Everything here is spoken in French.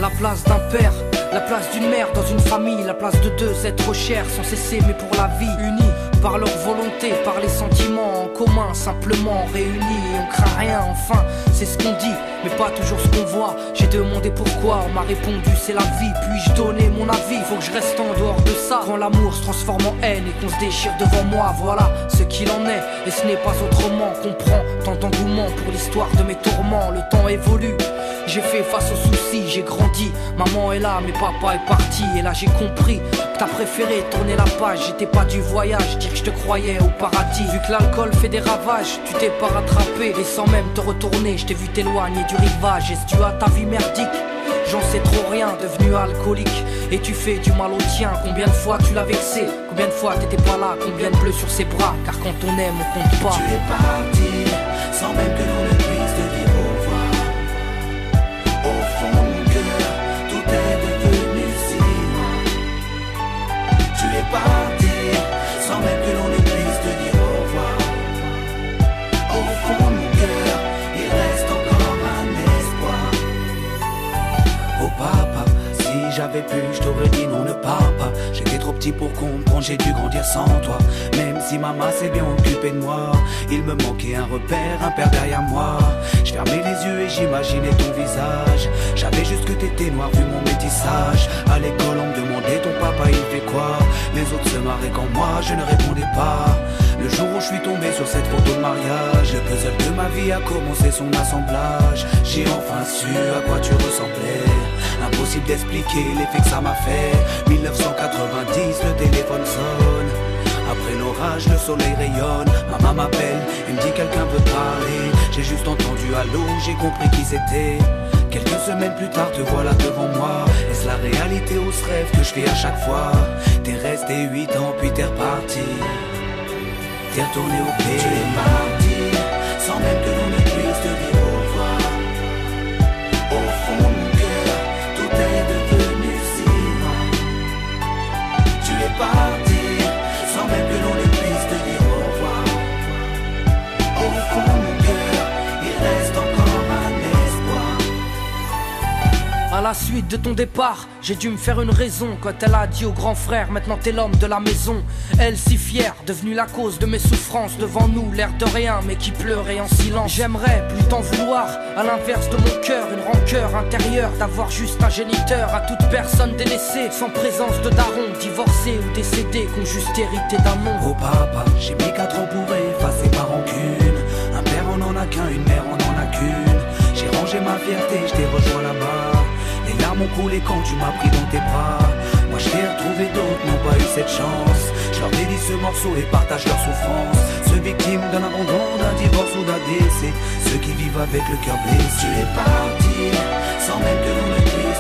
La place d'un père, la place d'une mère dans une famille, la place de deux êtres chers sans cesser mais pour la vie, unis par leur volonté, par les sentiments en commun, simplement réunis et on craint rien, enfin c'est ce qu'on dit, mais pas toujours ce qu'on voit. J'ai demandé pourquoi, on m'a répondu c'est la vie, puis-je donner mon avis, faut que je reste en dehors de ça. Quand l'amour se transforme en haine et qu'on se déchire devant moi, voilà ce qu'il en est, et ce n'est pas autrement. Comprends tant d'engouement pour l'histoire de mes tourments, le temps évolue. J'ai fait face aux soucis, j'ai grandi. Maman est là, mais papa est parti. Et là j'ai compris que t'as préféré tourner la page. J'étais pas du voyage, dire que je te croyais au paradis. Vu que l'alcool fait des ravages, tu t'es pas rattrapé. Et sans même te retourner, je t'ai vu t'éloigner du rivage. Est-ce dû à ta vie merdique? J'en sais trop rien, devenu alcoolique. Et tu fais du mal au tien. Combien de fois tu l'as vexé? Combien de fois t'étais pas là? Combien de bleus sur ses bras? Car quand on aime, on compte pas. Tu es parti, sans même que l'on ne puisse te dire au revoir. Au fond de mon cœur, tout est devenu si noir. Tu es parti, sans même que l'on ne puisse te dire au revoir. Au fond de mon cœur, il reste encore un espoir. Oh papa, si j'avais pu, je t'aurais dit non, ne pars pas. J'étais trop petit pour comprendre, j'ai dû grandir sans toi. Même si maman s'est bien occupée de moi, il me manquait un repère, un père derrière moi. Je fermais les yeux et j'imaginais ton visage. J'avais juste que t'étais noir vu mon métissage. À l'école on me demandait ton papa il fait quoi. Les autres se marraient quand moi je ne répondais pas. Le jour où je suis tombé sur cette photo de mariage, le puzzle de ma vie a commencé son assemblage. J'ai enfin su à quoi tu ressemblais. Impossible d'expliquer l'effet que ça m'a fait. 1990, le téléphone sonne. Après l'orage, le soleil rayonne. Maman m'appelle, elle me dit quelqu'un veut te parler. J'ai juste entendu allô, j'ai compris qui c'était. Quelques semaines plus tard, te voilà devant moi. Est-ce la réalité ou ce rêve que je fais à chaque fois? T'es resté 8 ans, puis t'es reparti. T'es retourné au pays. Tu es parti, sans même que l'on ne puisse te dire au revoir. Au fond de mon cœur, tout est devenu si noir. Tu es parti, sans même que l'on ne puisse te dire au revoir. Au fond de mon cœur, il reste encore un espoir. À la suite de ton départ, j'ai dû me faire une raison. Quand elle a dit au grand frère, maintenant t'es l'homme de la maison. Elle si fière, devenue la cause de mes souffrances. Devant nous, l'air de rien, mais qui pleurait en silence. J'aimerais plus t'en vouloir, à l'inverse de mon cœur. Une rancœur intérieure, d'avoir juste un géniteur. À toute personne délaissée, sans présence de daron. Divorcé ou décédé, qu'on juste hérité d'un nom. Oh papa, j'ai mis 4 ans pour effacer ma rancune. Un père on en a qu'un, une mère on en a qu'une. J'ai rangé ma fierté, je t'ai rejoint là-bas. Les larmes ont coulé quand tu m'as pris dans tes bras. Moi je t'ai retrouvé, d'autres n'ont pas eu cette chance. Je leur dédie ce morceau et partage leur souffrance. Ceux victimes d'un abandon, d'un divorce ou d'un décès. Ceux qui vivent avec le cœur blessé. Tu es parti, sans même que l'on ne puisse